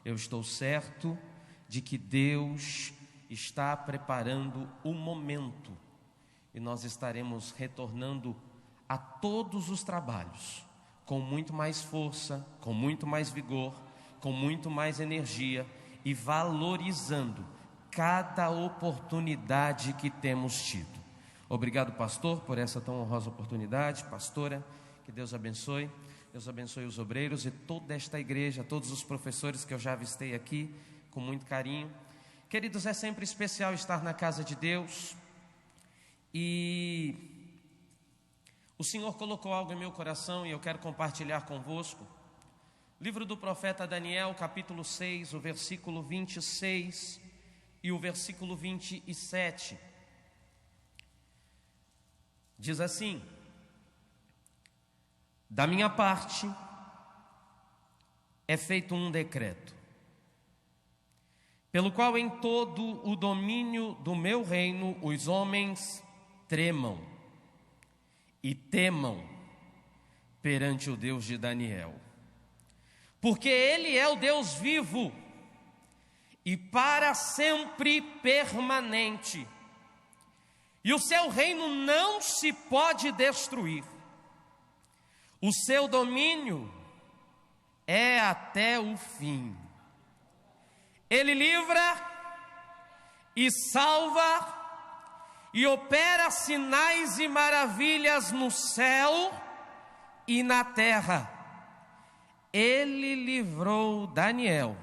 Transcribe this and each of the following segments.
Eu estou certo de que Deus está preparando o momento e nós estaremos retornando a todos os trabalhos com muito mais força, com muito mais vigor, com muito mais energia e valorizando cada oportunidade que temos tido. Obrigado, pastor, por essa tão honrosa oportunidade. Pastora, que Deus abençoe. Deus abençoe os obreiros e toda esta igreja, todos os professores que eu já avistei aqui, com muito carinho. Queridos, é sempre especial estar na casa de Deus. E o Senhor colocou algo em meu coração e eu quero compartilhar convosco. Livro do profeta Daniel, capítulo 6, o versículo 26 e o versículo 27. Diz assim: da minha parte é feito um decreto, pelo qual em todo o domínio do meu reino os homens tremam e temam perante o Deus de Daniel, porque Ele é o Deus vivo e para sempre permanente, e o seu reino não se pode destruir. O seu domínio é até o fim. Ele livra e salva e opera sinais e maravilhas no céu e na terra. Ele livrou Daniel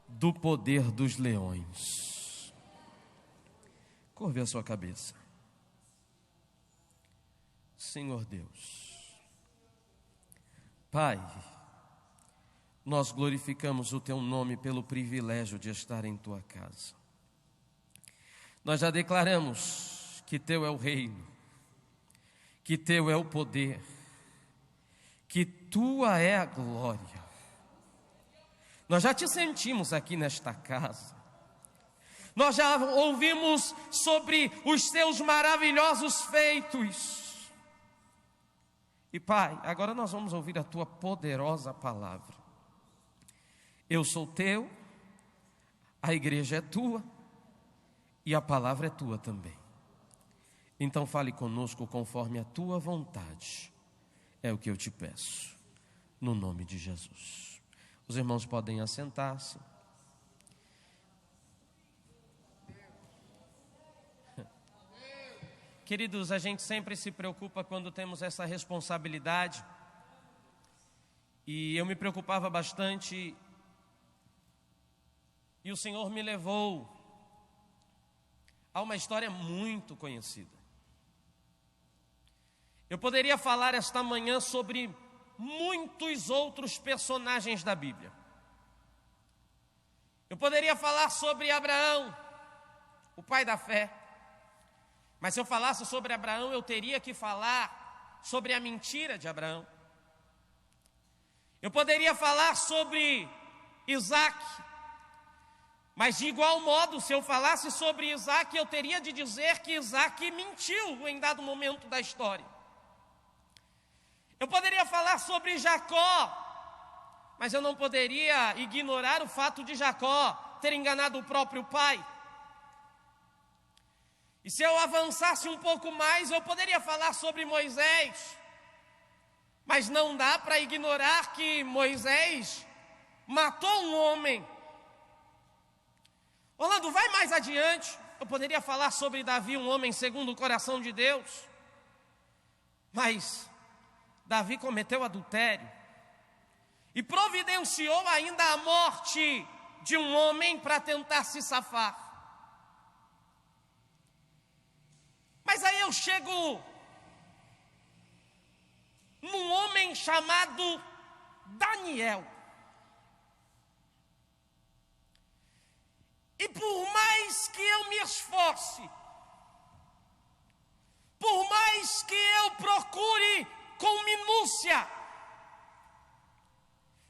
do poder dos leões. Curve a sua cabeça. Senhor Deus, Pai, nós glorificamos o Teu nome pelo privilégio de estar em Tua casa. Nós já declaramos que Teu é o reino, que Teu é o poder, que Tua é a glória. Nós já Te sentimos aqui nesta casa. Nós já ouvimos sobre os Teus maravilhosos feitos. E Pai, agora nós vamos ouvir a Tua poderosa palavra. Eu sou Teu, a igreja é Tua e a palavra é Tua também. Então fale conosco conforme a Tua vontade. É o que eu Te peço, no nome de Jesus. Os irmãos podem assentar-se. Queridos, a gente sempre se preocupa quando temos essa responsabilidade. E eu me preocupava bastante. E o Senhor me levou a uma história muito conhecida. Eu poderia falar esta manhã sobre muitos outros personagens da Bíblia. Eu poderia falar sobre Abraão, o pai da fé. Mas se eu falasse sobre Abraão, eu teria que falar sobre a mentira de Abraão. Eu poderia falar sobre Isaac. Mas de igual modo, se eu falasse sobre Isaac, eu teria de dizer que Isaac mentiu em dado momento da história. Eu poderia falar sobre Jacó, mas eu não poderia ignorar o fato de Jacó ter enganado o próprio pai. E se eu avançasse um pouco mais, eu poderia falar sobre Moisés, mas não dá para ignorar que Moisés matou um homem. Orlando, vai mais adiante. Eu poderia falar sobre Davi, um homem segundo o coração de Deus, mas Davi cometeu adultério e providenciou ainda a morte de um homem para tentar se safar. Mas aí eu chego num homem chamado Daniel. E por mais que eu me esforce, por mais que eu procure com minúcia,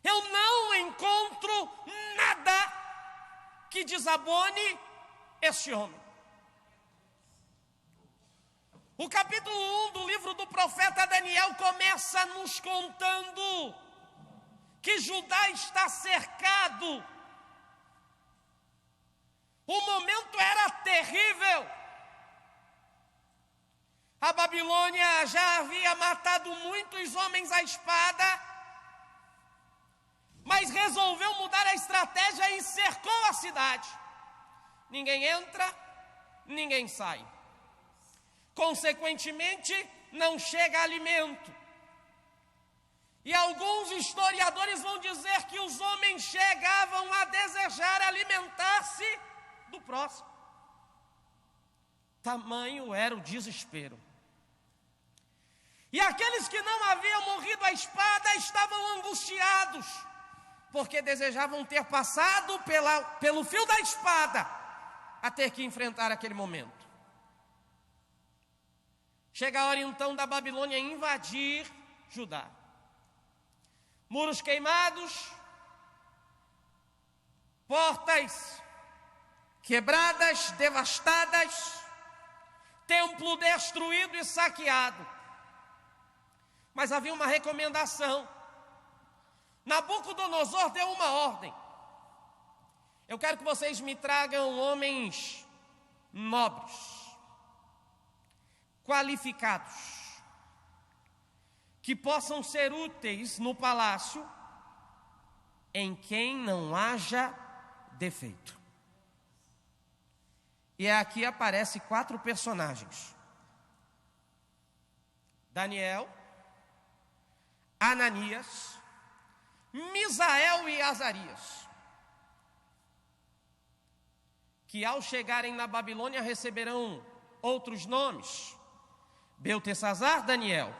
eu não encontro nada que desabone este homem. O capítulo 1 do livro do profeta Daniel começa nos contando que Judá está cercado. O momento era terrível. A Babilônia já havia matado muitos homens à espada, mas resolveu mudar a estratégia e cercou a cidade. Ninguém entra, ninguém sai. Consequentemente, não chega alimento. E alguns historiadores vão dizer que os homens chegavam a desejar alimentar-se do próximo. Tamanho era o desespero. E aqueles que não haviam morrido à espada estavam angustiados, porque desejavam ter passado pelo fio da espada a ter que enfrentar aquele momento. Chega a hora então da Babilônia invadir Judá. Muros queimados, portas quebradas, devastadas, templo destruído e saqueado. Mas havia uma recomendação. Nabucodonosor deu uma ordem. Eu quero que vocês me tragam homens nobres, qualificados, que possam ser úteis no palácio, em quem não haja defeito. E aqui aparecem 4 personagens: Daniel, Ananias, Misael e Azarias, que ao chegarem na Babilônia receberão outros nomes: Beltesazar, Daniel.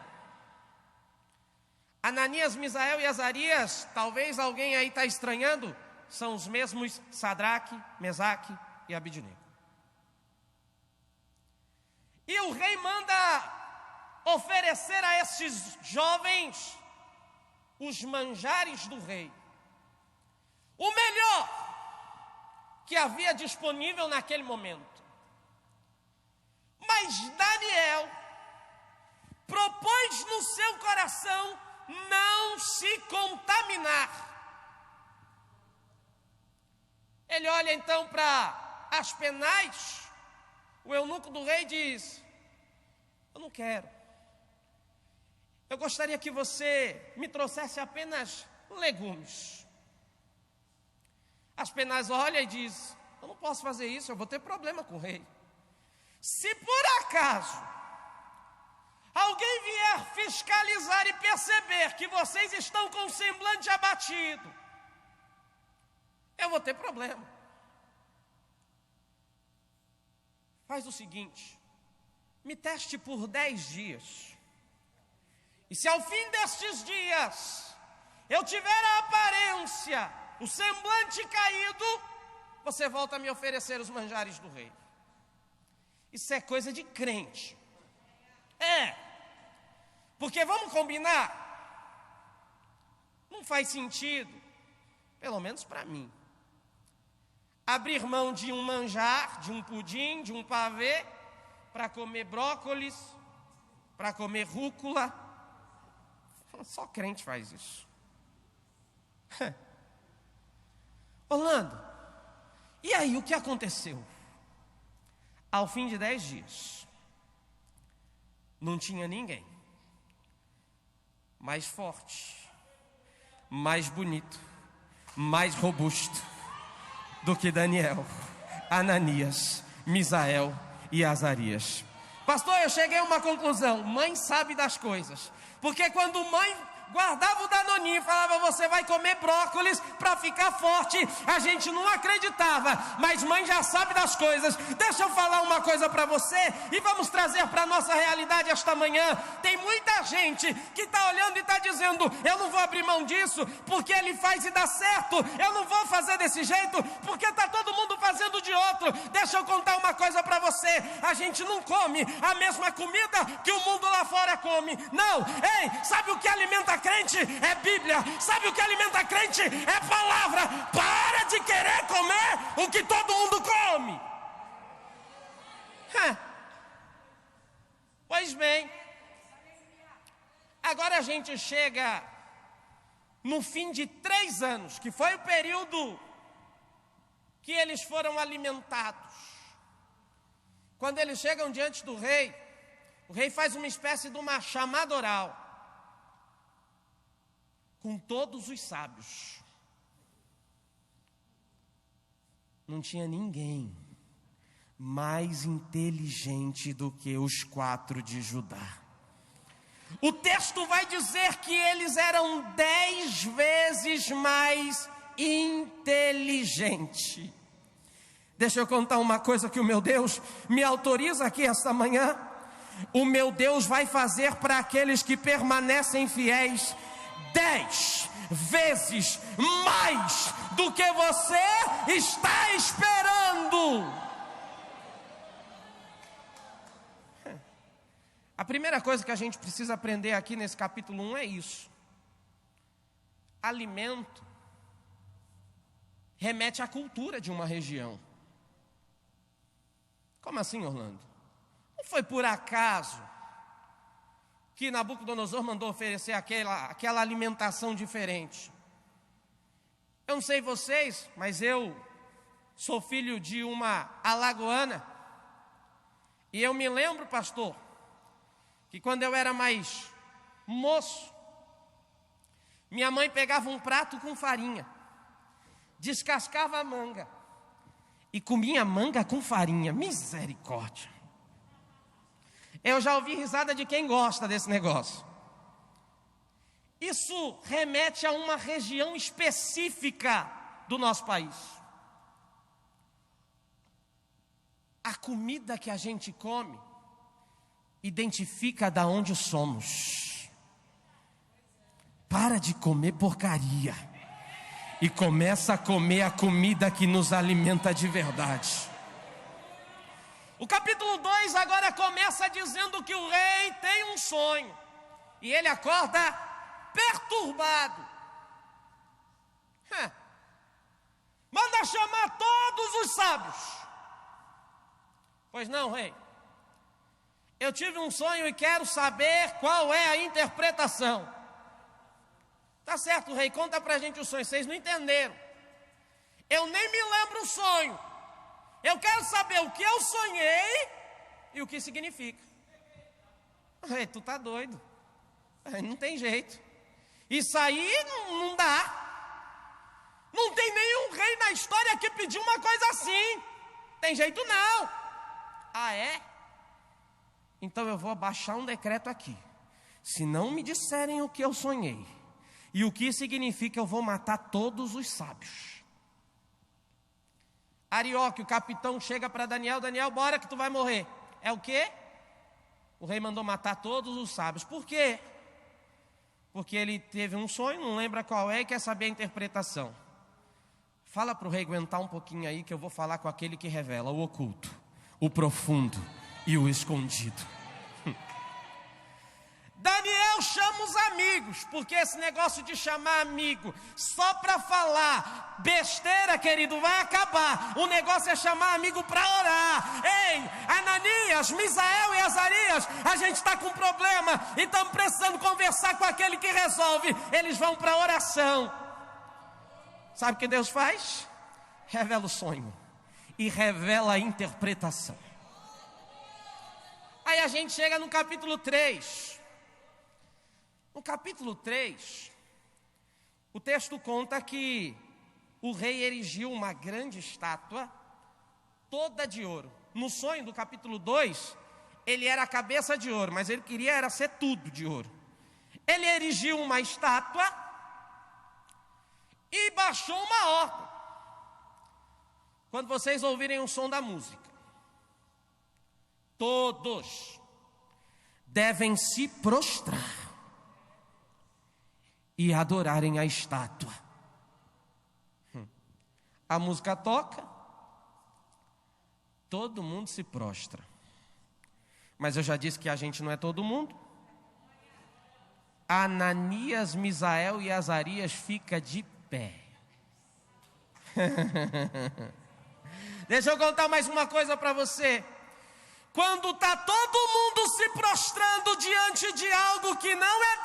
Ananias, Misael e Azarias, talvez alguém aí está estranhando, são os mesmos Sadraque, Mesaque e Abidnego. E o rei manda oferecer a esses jovens os manjares do rei, o melhor que havia disponível naquele momento. Mas Daniel propôs no seu coração não se contaminar. Ele olha então para Aspenaz, o eunuco do rei, diz: eu não quero. Eu gostaria que você me trouxesse apenas legumes. Aspenaz olha e diz: eu não posso fazer isso, eu vou ter problema com o rei. Se por acaso alguém vier fiscalizar e perceber que vocês estão com o semblante abatido, eu vou ter problema. Faz o seguinte: me teste por 10 dias. E se ao fim destes dias eu tiver a aparência, o semblante caído, você volta a me oferecer os manjares do rei. Isso é coisa de crente. Porque vamos combinar, não faz sentido, pelo menos para mim, abrir mão de um manjar, de um pudim, de um pavê, para comer brócolis, para comer rúcula. Só crente faz isso. Orlando, e aí o que aconteceu? Ao fim de 10 dias, não tinha ninguém mais forte, mais bonito, mais robusto do que Daniel, Ananias, Misael e Azarias. Pastor, eu cheguei a uma conclusão: mãe sabe das coisas. Porque quando mãe guardava o danoninho e falava: você vai comer brócolis para ficar forte, a gente não acreditava, mas mãe já sabe das coisas. Deixa eu falar uma coisa para você e vamos trazer para a nossa realidade esta manhã. Tem muita gente que está olhando e está dizendo: eu não vou abrir mão disso porque ele faz e dá certo, eu não vou fazer desse jeito porque está todo mundo fazendo de outro. Deixa eu contar uma coisa para você: a gente não come a mesma comida que o mundo lá fora come, não. Ei, sabe o que alimenta crente? É Bíblia. Sabe o que alimenta crente? É palavra. Para de querer comer o que todo mundo come. Pois bem, agora a gente chega no fim de 3 anos, que foi o período que eles foram alimentados, quando eles chegam diante do rei, o rei faz uma espécie de uma chamada oral, com todos os sábios. Não tinha ninguém mais inteligente do que os 4 de Judá. O texto vai dizer que eles eram 10 vezes mais inteligentes. Deixa eu contar uma coisa que o meu Deus me autoriza aqui esta manhã. O meu Deus vai fazer para aqueles que permanecem fiéis 10 vezes mais do que você está esperando. A primeira coisa que a gente precisa aprender aqui nesse capítulo 1 é isso. Alimento remete à cultura de uma região. Como assim, Orlando? Não foi por acaso que Nabucodonosor mandou oferecer aquela alimentação diferente. Eu não sei vocês, mas eu sou filho de uma alagoana. E eu me lembro, pastor, que quando eu era mais moço, minha mãe pegava um prato com farinha, descascava a manga e comia manga com farinha. Misericórdia! Eu já ouvi risada de quem gosta desse negócio. Isso remete a uma região específica do nosso país. A comida que a gente come identifica da onde somos. Para de comer porcaria e começa a comer a comida que nos alimenta de verdade. O capítulo 2 agora começa dizendo que o rei tem um sonho e ele acorda perturbado. Manda chamar todos os sábios. Pois não, rei. Eu tive um sonho e quero saber qual é a interpretação. Tá certo, rei, conta pra gente o sonho. Vocês não entenderam. Eu nem me lembro o sonho. Eu quero saber o que eu sonhei e o que significa. Rei, tu tá doido. Não tem jeito. Isso aí não dá. Não tem nenhum rei na história que pediu uma coisa assim. Tem jeito não. Ah, é? Então eu vou baixar um decreto aqui. Se não me disserem o que eu sonhei e o que significa, eu vou matar todos os sábios. Arioque, o capitão, chega para Daniel. Daniel, bora que tu vai morrer. É o quê? O rei mandou matar todos os sábios. Por quê? Porque ele teve um sonho, não lembra qual é e quer saber a interpretação. Fala para o rei aguentar um pouquinho aí, que eu vou falar com aquele que revela o oculto, o profundo e o escondido. Daniel chama os amigos, porque esse negócio de chamar amigo só para falar besteira, querido, vai acabar. O negócio é chamar amigo para orar. Ei, Ananias, Misael e Azarias, a gente está com problema e estamos precisando conversar com aquele que resolve. Eles vão para a oração. Sabe o que Deus faz? Revela o sonho e revela a interpretação. Aí a gente chega no capítulo 3. No capítulo 3, o texto conta que o rei erigiu uma grande estátua, toda de ouro. No sonho do capítulo 2, ele era a cabeça de ouro, mas ele queria era ser tudo de ouro. Ele erigiu uma estátua e baixou uma ordem. Quando vocês ouvirem o som da música, todos devem se prostrar e adorarem a estátua. A música toca, todo mundo se prostra. Mas eu já disse que a gente não é todo mundo. Ananias, Misael e Azarias fica de pé. Deixa eu contar mais uma coisa para você. Quando está todo mundo se prostrando diante de algo que não é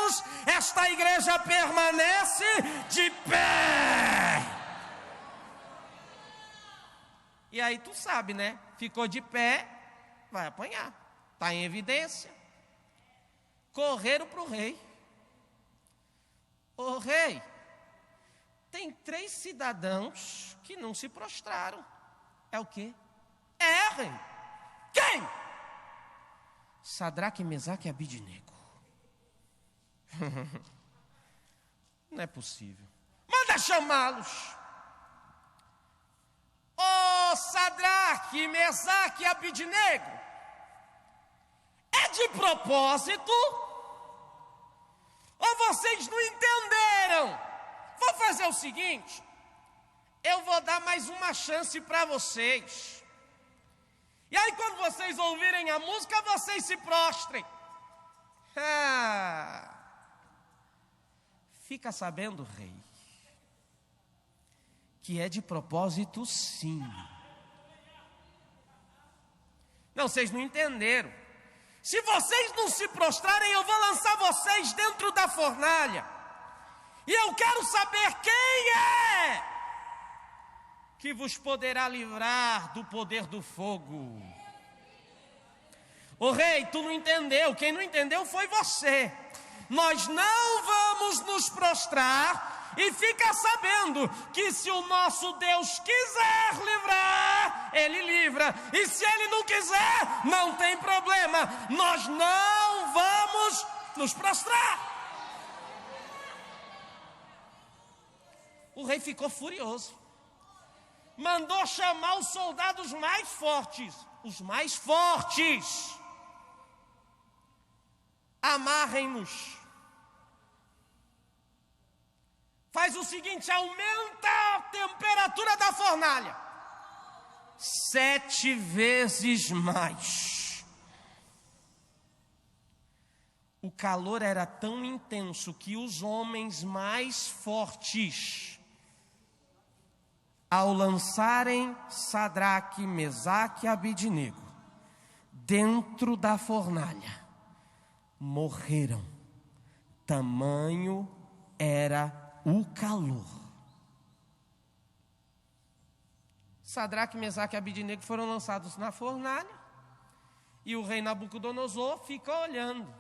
Deus, esta igreja permanece de pé. E aí tu sabe, né? Ficou de pé, vai apanhar. Está em evidência. Correram para o rei. Ô rei, tem 3 cidadãos que não se prostraram. É o quê? Rei. Quem? Sadraque, Mesaque e Abidnego. Não é possível. Manda chamá-los. Ô Sadraque, Mesaque e Abidnego, é de propósito? Ou vocês não entenderam? Vou fazer o seguinte, eu vou dar mais uma chance para vocês. E aí quando vocês ouvirem a música, vocês se prostrem. Fica sabendo, rei, que é de propósito sim. Não, vocês não entenderam. Se vocês não se prostrarem, eu vou lançar vocês dentro da fornalha. E eu quero saber quem é que vos poderá livrar do poder do fogo. Ô rei, tu não entendeu. Quem não entendeu foi você. Nós não vamos nos prostrar. E fica sabendo que se o nosso Deus quiser livrar, Ele livra. E se Ele não quiser, não tem problema. Nós não vamos nos prostrar. O rei ficou furioso. Mandou chamar os soldados mais fortes. Os mais fortes. Amarrem-nos. Faz o seguinte, aumenta a temperatura da fornalha 7 vezes mais. O calor era tão intenso que os homens mais fortes, ao lançarem Sadraque, Mesaque e Abidnego dentro da fornalha, morreram. Tamanho era o calor. Sadraque, Mesaque e Abidnego foram lançados na fornalha. E o rei Nabucodonosor fica olhando.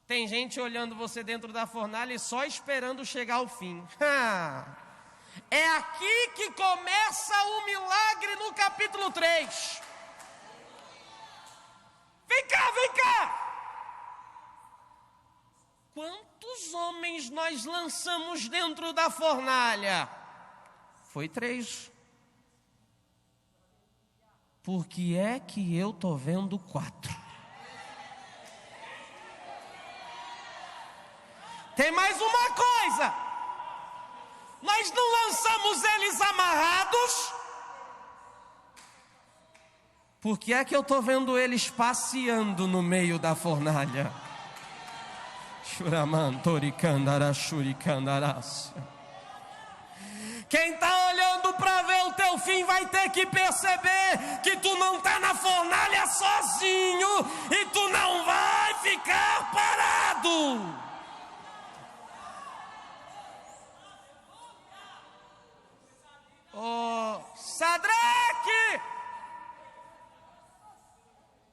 Tem gente olhando você dentro da fornalha e só esperando chegar ao fim. É aqui que começa o milagre no capítulo 3. Vem cá, vem cá. Quantos homens nós lançamos dentro da fornalha? Foi 3. Por que é que eu estou vendo 4? Tem mais uma coisa. Nós não lançamos eles amarrados. Por que é que eu estou vendo eles passeando no meio da fornalha? Quem está olhando para ver o teu fim vai ter que perceber que tu não está na fornalha sozinho e tu não vai ficar parado. Oh, Sadraque,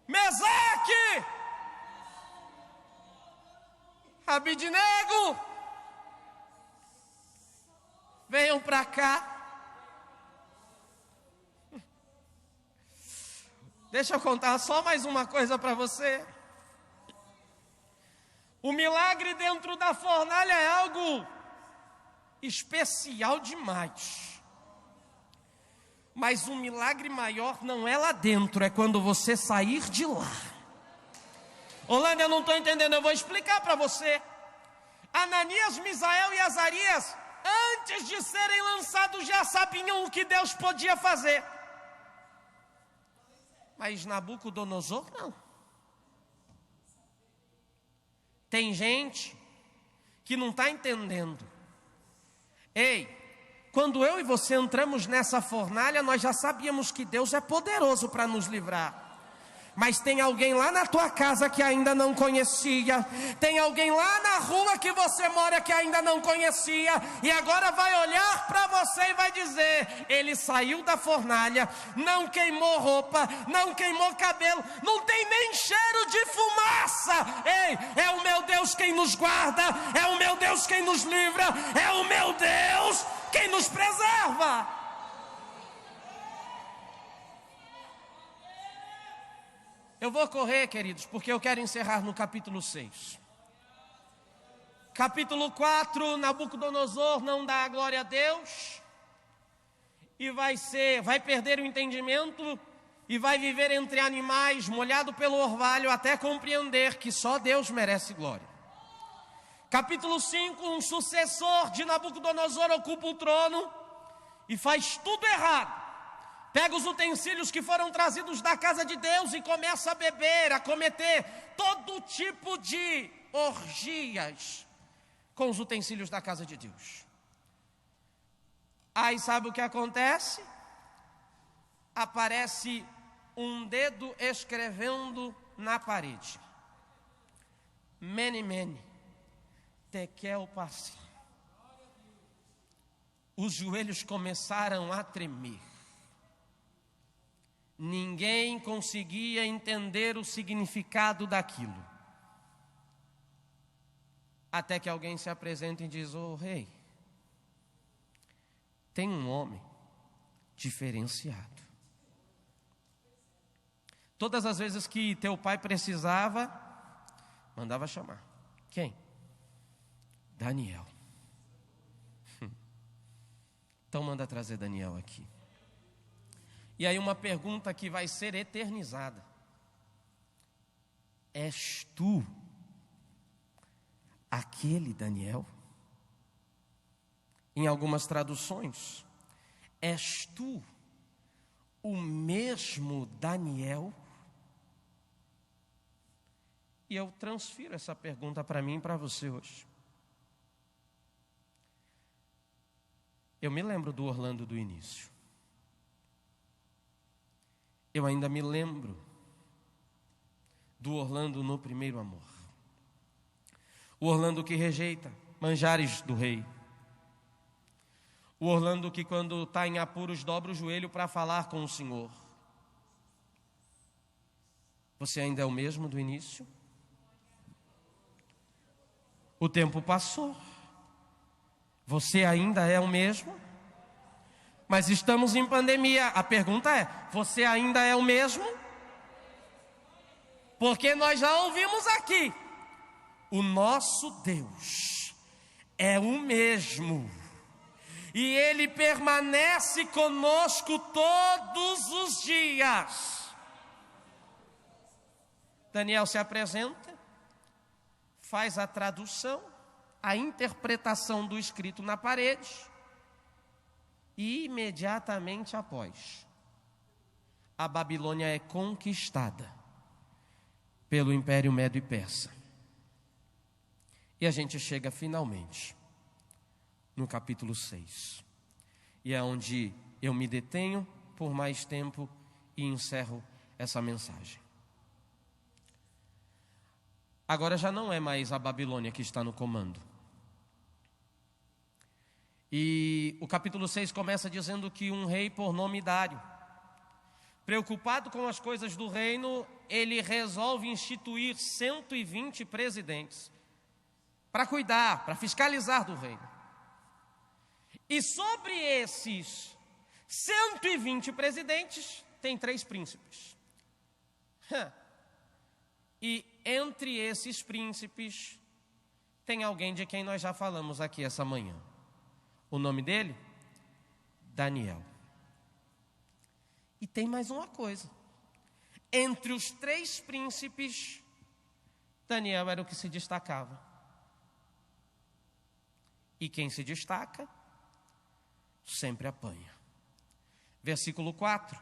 Mesaque, Abidnego, venham para cá. Deixa eu contar só mais uma coisa para você. O milagre dentro da fornalha é algo especial demais. Mas o milagre maior não é lá dentro, é quando você sair de lá. Holanda, eu não estou entendendo, eu vou explicar para você. Ananias, Misael e Azarias, antes de serem lançados, já sabiam o que Deus podia fazer. Mas Nabucodonosor não. Tem gente que não está entendendo. Ei, quando eu e você entramos nessa fornalha, nós já sabíamos que Deus é poderoso para nos livrar. Mas tem alguém lá na tua casa que ainda não conhecia. Tem alguém lá na rua que você mora que ainda não conhecia. E agora vai olhar para você e vai dizer: ele saiu da fornalha, não queimou roupa, não queimou cabelo, não tem nem cheiro de fumaça. Ei, é o meu Deus quem nos guarda, é o meu Deus quem nos livra, é o meu Deus quem nos preserva. Eu vou correr, queridos, porque eu quero encerrar no capítulo 6. Capítulo 4, Nabucodonosor não dá a glória a Deus e vai perder o entendimento e vai viver entre animais, molhado pelo orvalho, até compreender que só Deus merece glória. Capítulo 5, um sucessor de Nabucodonosor ocupa o trono e faz tudo errado. Pega os utensílios que foram trazidos da casa de Deus e começa a beber, a cometer todo tipo de orgias com os utensílios da casa de Deus. Aí sabe o que acontece? Aparece um dedo escrevendo na parede: Mene, mene, tekel, parsim. Os joelhos começaram a tremer. Ninguém conseguia entender o significado daquilo. Até que alguém se apresenta e diz: ô rei, tem um homem diferenciado. Todas as vezes que teu pai precisava, mandava chamar. Quem? Daniel. Então manda trazer Daniel aqui. E aí uma pergunta que vai ser eternizada: és tu aquele Daniel? Em algumas traduções, és tu o mesmo Daniel? E eu transfiro essa pergunta para mim e para você hoje. Eu me lembro do Orlando do início. Eu ainda me lembro do Orlando no primeiro amor. O Orlando que rejeita manjares do rei. O Orlando que, quando está em apuros, dobra o joelho para falar com o Senhor. Você ainda é o mesmo do início? O tempo passou. Você ainda é o mesmo? Mas estamos em pandemia. A pergunta é: você ainda é o mesmo? Porque nós já ouvimos aqui: o nosso Deus é o mesmo, e Ele permanece conosco todos os dias. Daniel se apresenta, faz a tradução, a interpretação do escrito na parede, e imediatamente após, a Babilônia é conquistada pelo Império Medo e Persa. E a gente chega finalmente no capítulo 6. E é onde eu me detenho por mais tempo e encerro essa mensagem. Agora já não é mais a Babilônia que está no comando. E o capítulo 6 começa dizendo que um rei por nome Dário, preocupado com as coisas do reino, ele resolve instituir 120 presidentes para cuidar, para fiscalizar do reino. E sobre esses 120 presidentes, tem 3 príncipes. E entre esses príncipes, tem alguém de quem nós já falamos aqui essa manhã. O nome dele? Daniel. E tem mais uma coisa: entre os 3 príncipes, Daniel era o que se destacava. E quem se destaca, sempre apanha. Versículo 4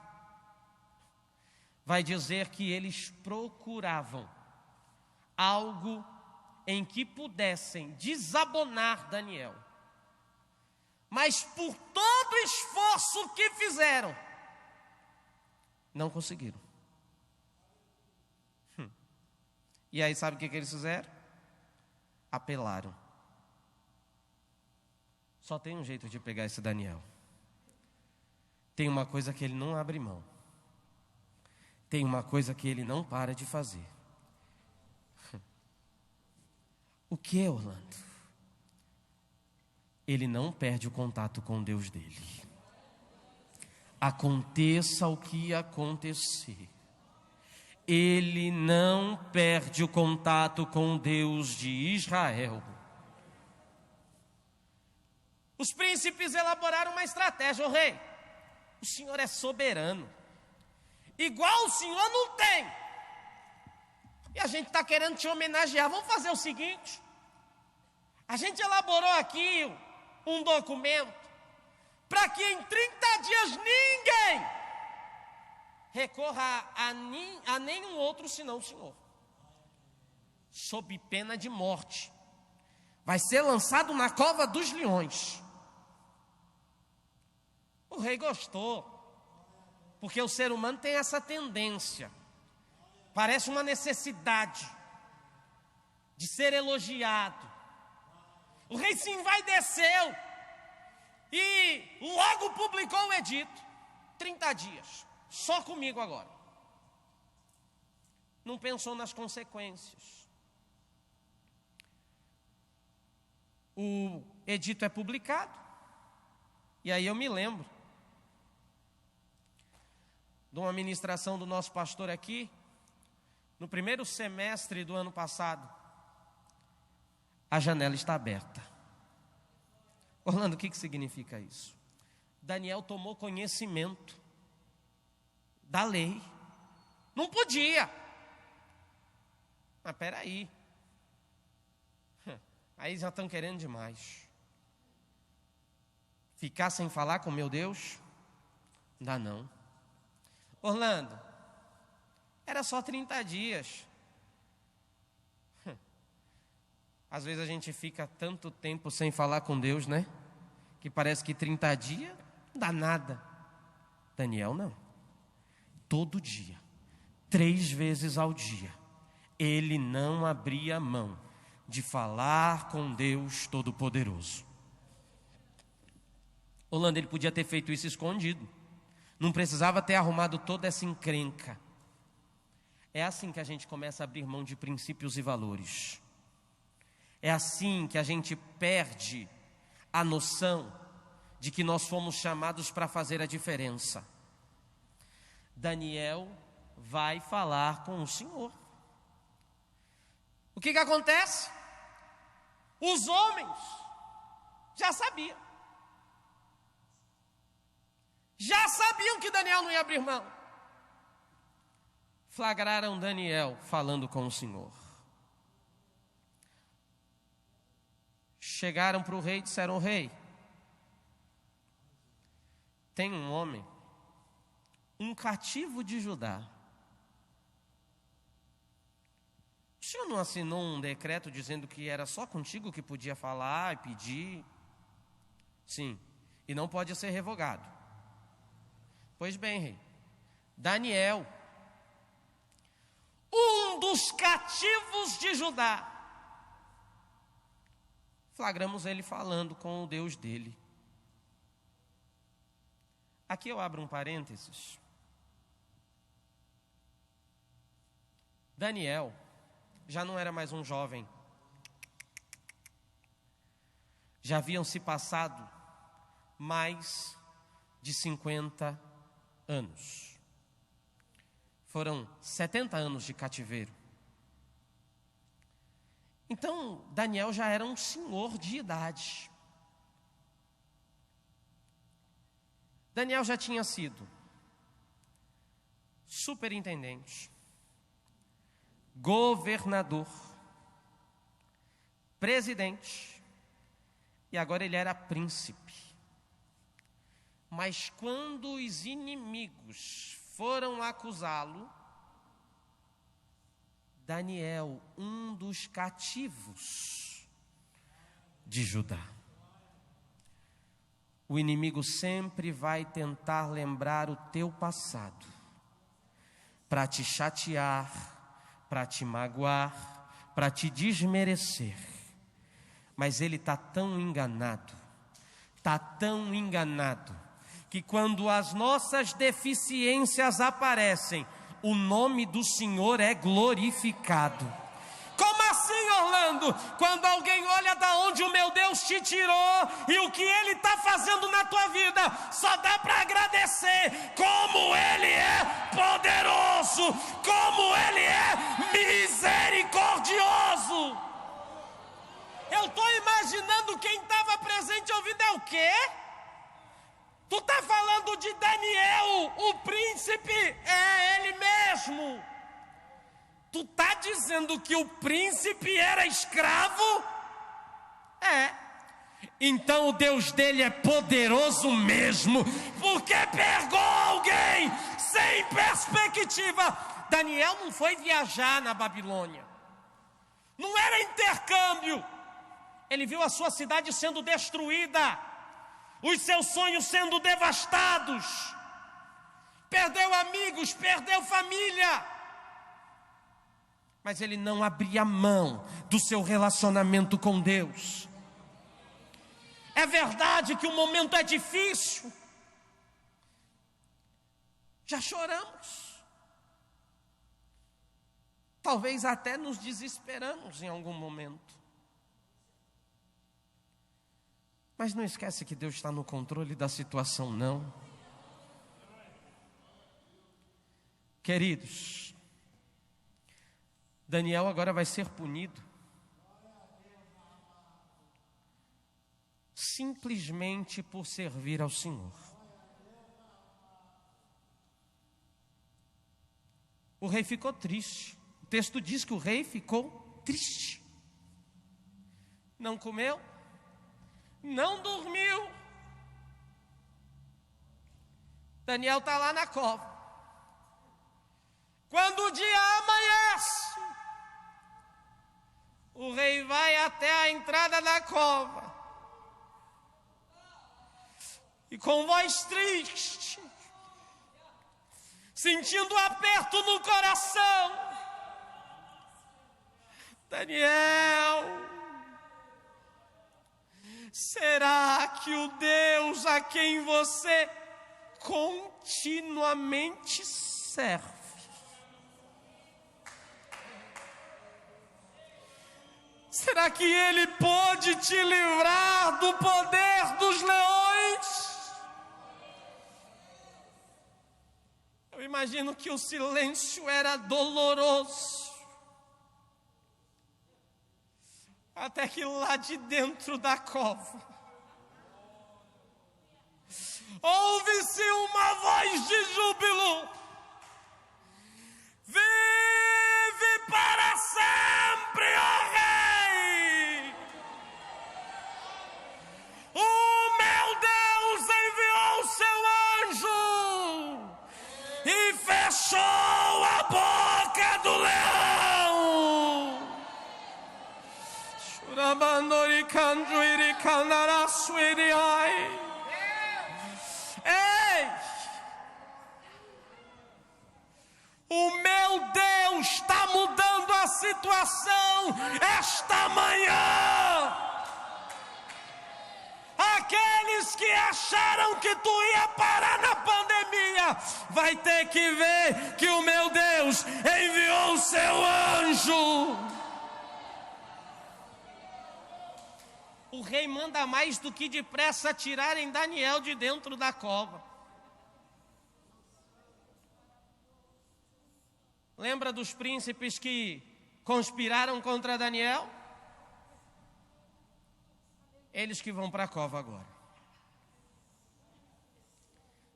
vai dizer que eles procuravam algo em que pudessem desabonar Daniel. Mas por todo o esforço que fizeram, não conseguiram. E aí sabe o que eles fizeram? Apelaram. Só tem um jeito de pegar esse Daniel. Tem uma coisa que ele não abre mão. Tem uma coisa que ele não para de fazer. O que, Orlando? Ele não perde o contato com Deus dele. Aconteça o que acontecer, ele não perde o contato com o Deus de Israel. Os príncipes elaboraram uma estratégia. Ô rei, o senhor é soberano, igual o senhor não tem, e a gente está querendo te homenagear. Vamos fazer o seguinte: a gente elaborou aqui um documento para que em 30 dias ninguém recorra a nenhum outro senão o senhor, sob pena de morte. Vai ser lançado na cova dos leões. O rei gostou, porque o ser humano tem essa tendência, parece uma necessidade de ser elogiado. O rei se envaideceu e logo publicou o edito: 30 dias, só comigo agora. Não pensou nas consequências. O edito é publicado, e aí eu me lembro de uma ministração do nosso pastor aqui, no primeiro semestre do ano passado. A janela está aberta. Orlando, o que significa isso? Daniel tomou conhecimento da lei. Não podia. Mas peraí, aí já estão querendo demais. Ficar sem falar com meu Deus? Não dá não. Orlando, era só 30 dias. Às vezes a gente fica tanto tempo sem falar com Deus, né? Que parece que 30 dias não dá nada. Daniel não. Todo dia, 3 vezes ao dia, ele não abria mão de falar com Deus Todo-Poderoso. Orlando, ele podia ter feito isso escondido. Não precisava ter arrumado toda essa encrenca. É assim que a gente começa a abrir mão de princípios e valores. É assim que a gente perde a noção de que nós fomos chamados para fazer a diferença. Daniel vai falar com o Senhor. O que acontece? Os homens já sabiam. Já sabiam que Daniel não ia abrir mão. Flagraram Daniel falando com o Senhor. Chegaram para o rei e disseram: rei, tem um homem, um cativo de Judá. O senhor não assinou um decreto dizendo que era só contigo que podia falar e pedir? Sim, e não pode ser revogado. Pois bem, rei, Daniel, um dos cativos de Judá, flagramos ele falando com o Deus dele. Aqui eu abro um parênteses. Daniel já não era mais um jovem. Já haviam se passado mais de 50 anos. Foram 70 anos de cativeiro. Então, Daniel já era um senhor de idade. Daniel já tinha sido superintendente, governador, presidente, e agora ele era príncipe. Mas quando os inimigos foram acusá-lo, Daniel, um dos cativos de Judá. O inimigo sempre vai tentar lembrar o teu passado, para te chatear, para te magoar, para te desmerecer. Mas ele está tão enganado, que quando as nossas deficiências aparecem, o nome do Senhor é glorificado. Como assim, Orlando? Quando alguém olha da onde o meu Deus te tirou e o que Ele está fazendo na tua vida, só dá para agradecer. Como Ele é poderoso, como Ele é misericordioso. Eu estou imaginando quem estava presente ouvindo é o quê? Tu está falando de Daniel, o príncipe, é ele mesmo. Tu está dizendo que o príncipe era escravo? É. Então o Deus dele é poderoso mesmo, porque pegou alguém sem perspectiva. Daniel não foi viajar na Babilônia, não era intercâmbio. Ele viu a sua cidade sendo destruída, os seus sonhos sendo devastados, perdeu amigos, perdeu família, mas ele não abria mão do seu relacionamento com Deus. É verdade que o momento é difícil, já choramos, talvez até nos desesperamos em algum momento. Mas não esquece que Deus está no controle da situação, não. Queridos, Daniel agora vai ser punido. Simplesmente por servir ao Senhor. O rei ficou triste. O texto diz que o rei ficou triste. Não comeu, não dormiu. Daniel está lá na cova. Quando o dia amanhece, o rei vai até a entrada da cova e com voz triste, sentindo aperto no coração: Daniel, será que o Deus a quem você continuamente serve, será que Ele pode te livrar do poder dos leões? Eu imagino que o silêncio era doloroso, até que lá de dentro da cova ouve-se uma voz de júbilo: vive para sempre, ó Rei! O meu Deus enviou seu anjo e fechou a boca do leão. Ei! O meu Deus está mudando a situação esta manhã. Aqueles que acharam que tu ia parar na pandemia, vai ter que ver que o meu Deus enviou o seu anjo. O rei manda mais do que depressa tirarem Daniel de dentro da cova. Lembra dos príncipes que conspiraram contra Daniel? Eles que vão para a cova agora.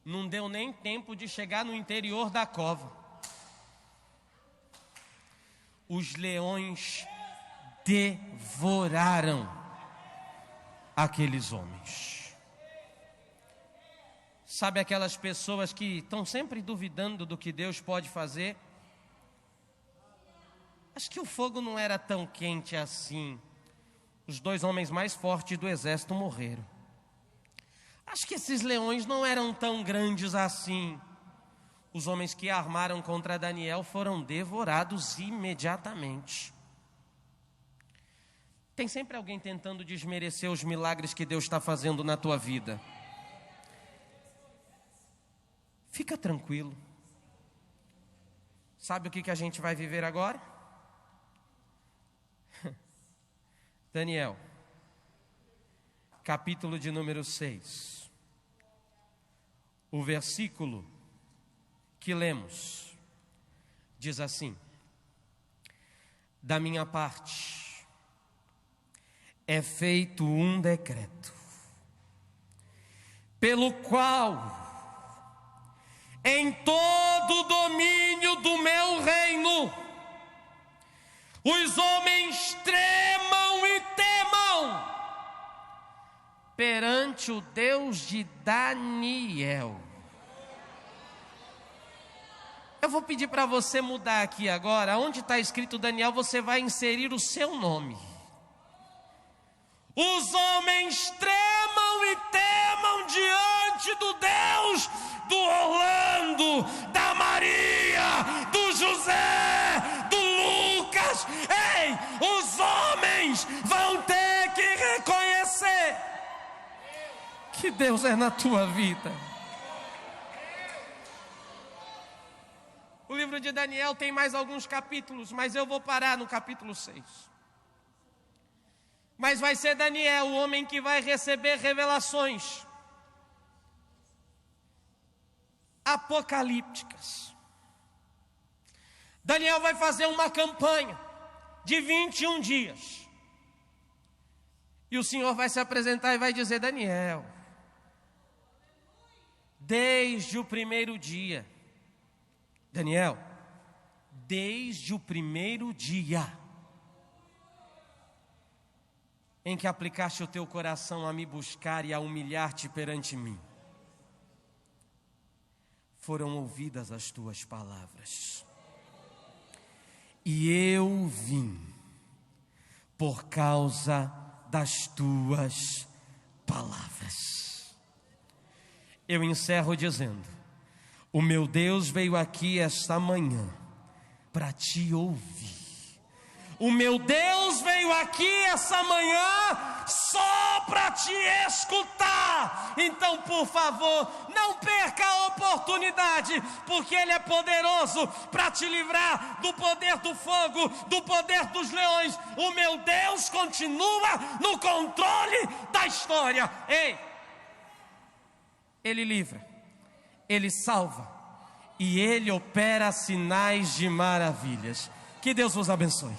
Não deu nem tempo de chegar no interior da cova. Os leões devoraram aqueles homens. Sabe aquelas pessoas que estão sempre duvidando do que Deus pode fazer? Acho que o fogo não era tão quente assim. Os 2 homens mais fortes do exército morreram. Acho que esses leões não eram tão grandes assim. Os homens que armaram contra Daniel foram devorados imediatamente. Tem sempre alguém tentando desmerecer os milagres que Deus está fazendo na tua vida. Fica tranquilo. Sabe o que a gente vai viver agora? Daniel, capítulo de número 6. O versículo que lemos diz assim: da minha parte é feito um decreto, pelo qual em todo o domínio do meu reino os homens tremam e temam perante o Deus de Daniel. Eu vou pedir para você mudar aqui agora. Onde está escrito Daniel, você vai inserir o seu nome. Os homens tremam e temam diante do Deus do Orlando, da Maria, do José, do Lucas. Ei, os homens vão ter que reconhecer que Deus é na tua vida. O livro de Daniel tem mais alguns capítulos, mas eu vou parar no capítulo 6. Mas vai ser Daniel, o homem que vai receber revelações apocalípticas. Daniel vai fazer uma campanha de 21 dias. E o Senhor vai se apresentar e vai dizer: Daniel, desde o primeiro dia, Daniel, desde o primeiro dia em que aplicaste o teu coração a me buscar e a humilhar-te perante mim, foram ouvidas as tuas palavras. E eu vim por causa das tuas palavras. Eu encerro dizendo: o meu Deus veio aqui esta manhã para te ouvir. O meu Deus veio aqui essa manhã só para te escutar. Então, por favor, não perca a oportunidade, porque Ele é poderoso para te livrar do poder do fogo, do poder dos leões. O meu Deus continua no controle da história. Ei, Ele livra, Ele salva e Ele opera sinais de maravilhas. Que Deus vos abençoe.